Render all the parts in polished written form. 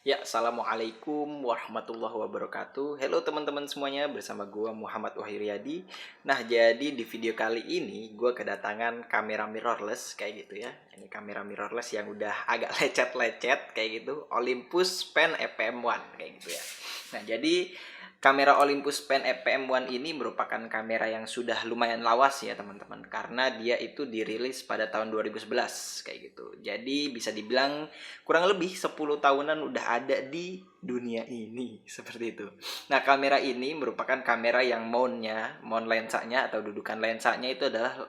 Ya, assalamualaikum warahmatullahi wabarakatuh. Halo teman-teman semuanya, bersama gua Muhammad Wahyriadi. Nah, jadi di video kali ini gua kedatangan kamera mirrorless kayak gitu ya. Ini kamera mirrorless yang udah agak lecet-lecet kayak gitu, Olympus Pen EPM1 kayak gitu ya. Nah, jadi kamera Olympus Pen EPM1 ini merupakan kamera yang sudah lumayan lawas ya teman-teman, karena dia itu dirilis pada tahun 2011 kayak gitu. Jadi bisa dibilang kurang lebih 10 tahunan udah ada di dunia ini seperti itu. Nah, kamera ini merupakan kamera yang mount lensanya atau dudukan lensanya itu adalah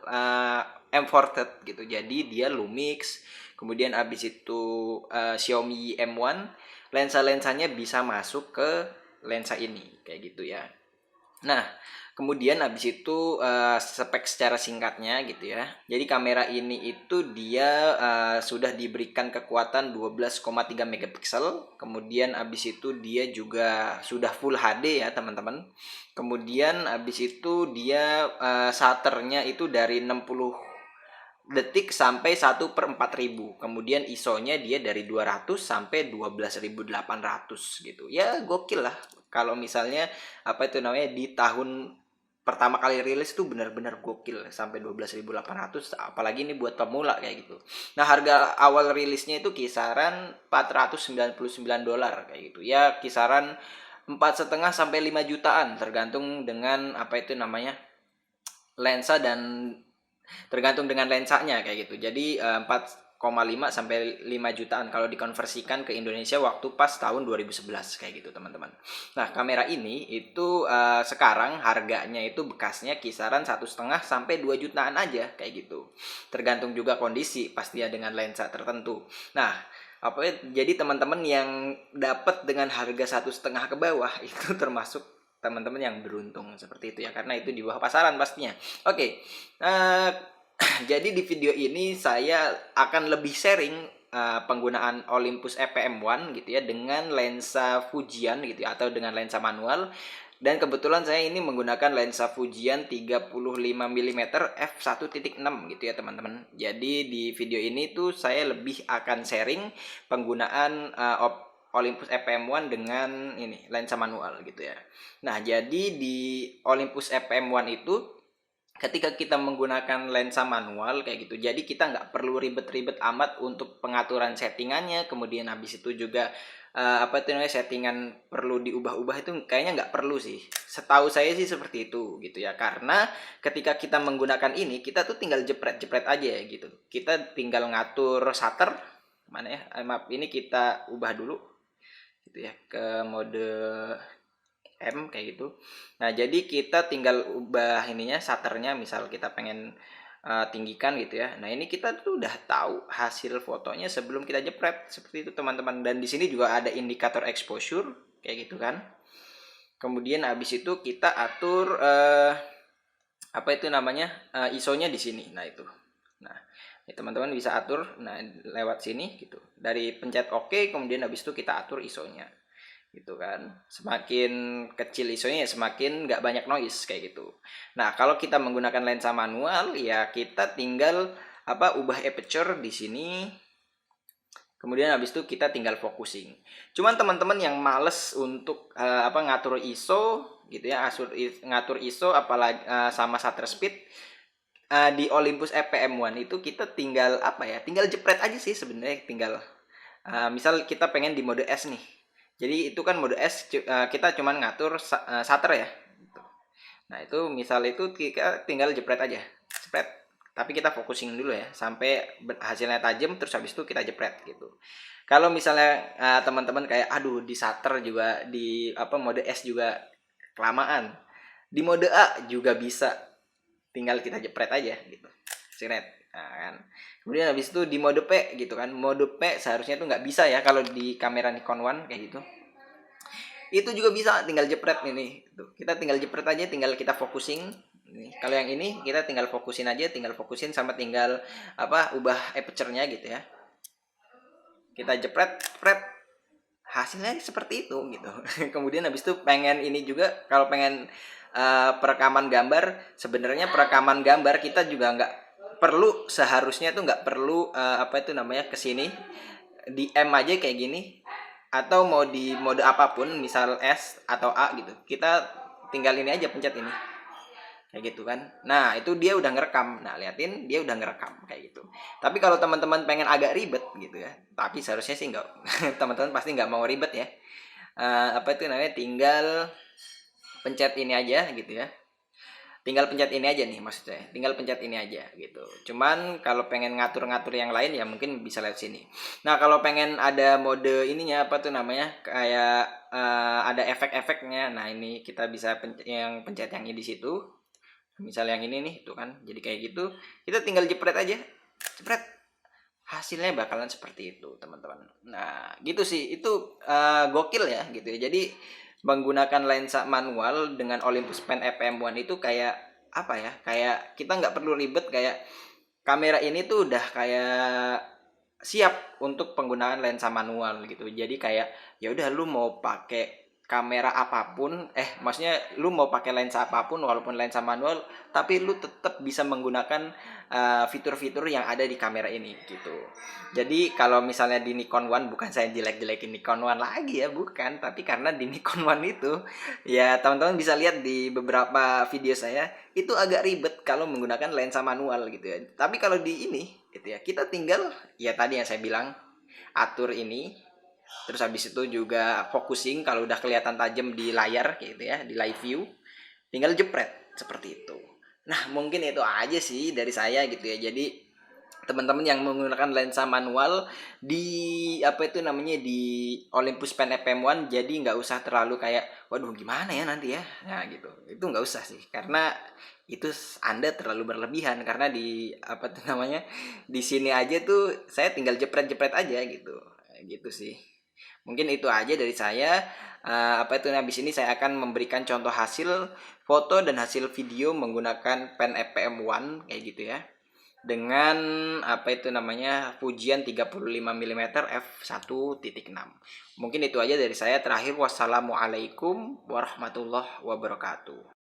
M40 gitu. Jadi dia Lumix, kemudian abis itu Xiaomi M1, lensa-lensanya bisa masuk ke lensa ini kayak gitu ya. Nah, kemudian habis itu spek secara singkatnya gitu ya. Jadi kamera ini itu dia sudah diberikan kekuatan 12,3 megapiksel. Kemudian habis itu dia juga sudah full HD ya, teman-teman. Kemudian habis itu dia shutternya itu dari 60 detik sampai 1/4000. Kemudian ISO-nya dia dari 200 sampai 12.800 gitu. Ya gokil lah. Kalau misalnya apa itu namanya di tahun pertama kali rilis itu benar-benar gokil sampai 12.800, apalagi ini buat pemula kayak gitu. Nah, harga awal rilisnya itu kisaran $499 kayak gitu. Ya kisaran 4,5 sampai 5 jutaan tergantung dengan apa itu namanya lensa dan tergantung dengan lensanya kayak gitu. Jadi 4,5 sampai 5 jutaan kalau dikonversikan ke Indonesia waktu pas tahun 2011 kayak gitu, teman-teman. Nah, kamera ini itu sekarang harganya itu bekasnya kisaran 1,5 sampai 2 jutaan aja kayak gitu. Tergantung juga kondisi pastinya dengan lensa tertentu. Nah, jadi teman-teman yang dapat dengan harga 1,5 ke bawah itu termasuk teman-teman yang beruntung seperti itu ya, karena itu di bawah pasaran pastinya. Oke. Jadi di video ini saya akan lebih sharing penggunaan Olympus EPM1 gitu ya dengan lensa Fujian gitu ya, atau dengan lensa manual. Dan kebetulan saya ini menggunakan lensa Fujian 35 mm f1.6 gitu ya, teman-teman. Jadi di video ini tuh saya lebih akan sharing penggunaan Olympus EPM1 dengan ini lensa manual gitu ya. Nah, jadi di Olympus EPM1 itu ketika kita menggunakan lensa manual kayak gitu, jadi kita nggak perlu ribet-ribet amat untuk pengaturan settingannya. Kemudian habis itu juga apa itu namanya, settingan perlu diubah-ubah itu kayaknya nggak perlu sih. Setahu saya sih seperti itu gitu ya, karena ketika kita menggunakan ini kita tuh tinggal jepret-jepret aja gitu. Kita tinggal ngatur shutter mana ya, maaf, ini kita ubah dulu gitu ya ke mode M kayak gitu. Nah, jadi kita tinggal ubah ininya, shutternya, misal kita pengen tinggikan gitu ya. Nah, ini kita tuh udah tahu hasil fotonya sebelum kita jepret seperti itu, teman-teman. Dan di sini juga ada indikator exposure kayak gitu kan. Kemudian habis itu kita atur apa itu namanya, ISO-nya di sini. Nah, itu. Nah, ya, teman-teman bisa atur lewat sini gitu. Dari pencet OK, kemudian habis itu kita atur ISO-nya gitu kan. Semakin kecil ISO-nya ya semakin nggak banyak noise kayak gitu. Nah, kalau kita menggunakan lensa manual ya kita tinggal ubah aperture di sini. Kemudian habis itu kita tinggal focusing. Cuman teman-teman yang males untuk ngatur ISO gitu ya, ngatur ISO apalagi sama shutter speed, di Olympus EPM1 itu kita tinggal tinggal jepret aja sih sebenarnya. Tinggal misal kita pengen di mode S nih, jadi itu kan mode S kita cuman ngatur shutter ya gitu. Nah, itu misal itu kita tinggal jepret aja, jepret, tapi kita focusing dulu ya sampai hasilnya tajam, terus habis itu kita jepret gitu. Kalau misalnya teman-teman kayak aduh di shutter juga di mode S juga kelamaan, di mode A juga bisa, tinggal kita jepret aja gitu, siret. Nah, kan. Kemudian habis itu di mode P gitu kan. Mode P seharusnya tuh nggak bisa ya kalau di kamera Nikon One kayak gitu. Itu juga bisa, tinggal jepret ini. Tuh, kita tinggal jepret aja, tinggal kita focusing. Ini. Kalau yang ini kita tinggal fokusin aja, tinggal fokusin sama tinggal ubah aperture-nya gitu ya. Kita jepret, jepret, hasilnya seperti itu gitu. Kemudian habis itu pengen ini juga, kalau pengen perekaman gambar, sebenarnya perekaman gambar kita juga nggak perlu, seharusnya tuh nggak perlu kesini di M aja kayak gini. atau mau di mode apapun, misal S atau A gitu, kita tinggal ini aja, pencet ini kayak gitu kan. Nah itu dia udah ngerekam, nah liatin dia udah ngerekam kayak gitu. Tapi kalau teman-teman pengen agak ribet gitu ya, tapi seharusnya sih nggak teman-teman pasti nggak mau ribet ya. Apa itu namanya, tinggal pencet ini aja gitu ya, tinggal pencet ini aja nih, maksudnya tinggal pencet ini aja gitu. Cuman kalau pengen ngatur-ngatur yang lain ya mungkin bisa lewat sini. Nah kalau pengen ada mode ininya, apa tuh namanya, kayak ada efek-efeknya, nah ini kita bisa pencet yang ini di situ. Misal yang ini nih tuh kan, jadi kayak gitu, kita tinggal jepret aja, jepret, hasilnya bakalan seperti itu teman-teman. Nah gitu sih, itu gokil ya gitu ya. Jadi menggunakan lensa manual dengan Olympus Pen FM1 itu kayak apa ya, kayak kita nggak perlu ribet, kayak kamera ini tuh udah kayak siap untuk penggunaan lensa manual gitu. Jadi kayak ya udah, lu mau pakai kamera apapun, maksudnya lu mau pakai lensa apapun walaupun lensa manual, tapi lu tetap bisa menggunakan fitur-fitur yang ada di kamera ini gitu. Jadi kalau misalnya di Nikon One, bukan saya jelek-jelekin Nikon One lagi ya, bukan, tapi karena di Nikon One itu ya teman-teman bisa lihat di beberapa video saya itu agak ribet kalau menggunakan lensa manual gitu ya. Tapi kalau di ini gitu ya, kita tinggal ya tadi yang saya bilang, atur ini, terus habis itu juga focusing kalau udah kelihatan tajam di layar gitu ya, di live view, tinggal jepret seperti itu. Nah mungkin itu aja sih dari saya gitu ya. Jadi teman-teman yang menggunakan lensa manual di apa itu namanya, di Olympus Pen FM1, jadi nggak usah terlalu kayak waduh gimana ya nanti ya, nah gitu, itu nggak usah sih, karena itu Anda terlalu berlebihan. Karena di apa tuh namanya, di sini aja tuh saya tinggal jepret-jepret aja gitu, gitu sih. Mungkin itu aja dari saya. Apa itu, habis ini saya akan memberikan contoh hasil foto dan hasil video menggunakan pen FPM1 kayak gitu ya, dengan apa itu namanya, pujian 35 mm f1.6. Mungkin itu aja dari saya. Terakhir, wassalamualaikum warahmatullahi wabarakatuh.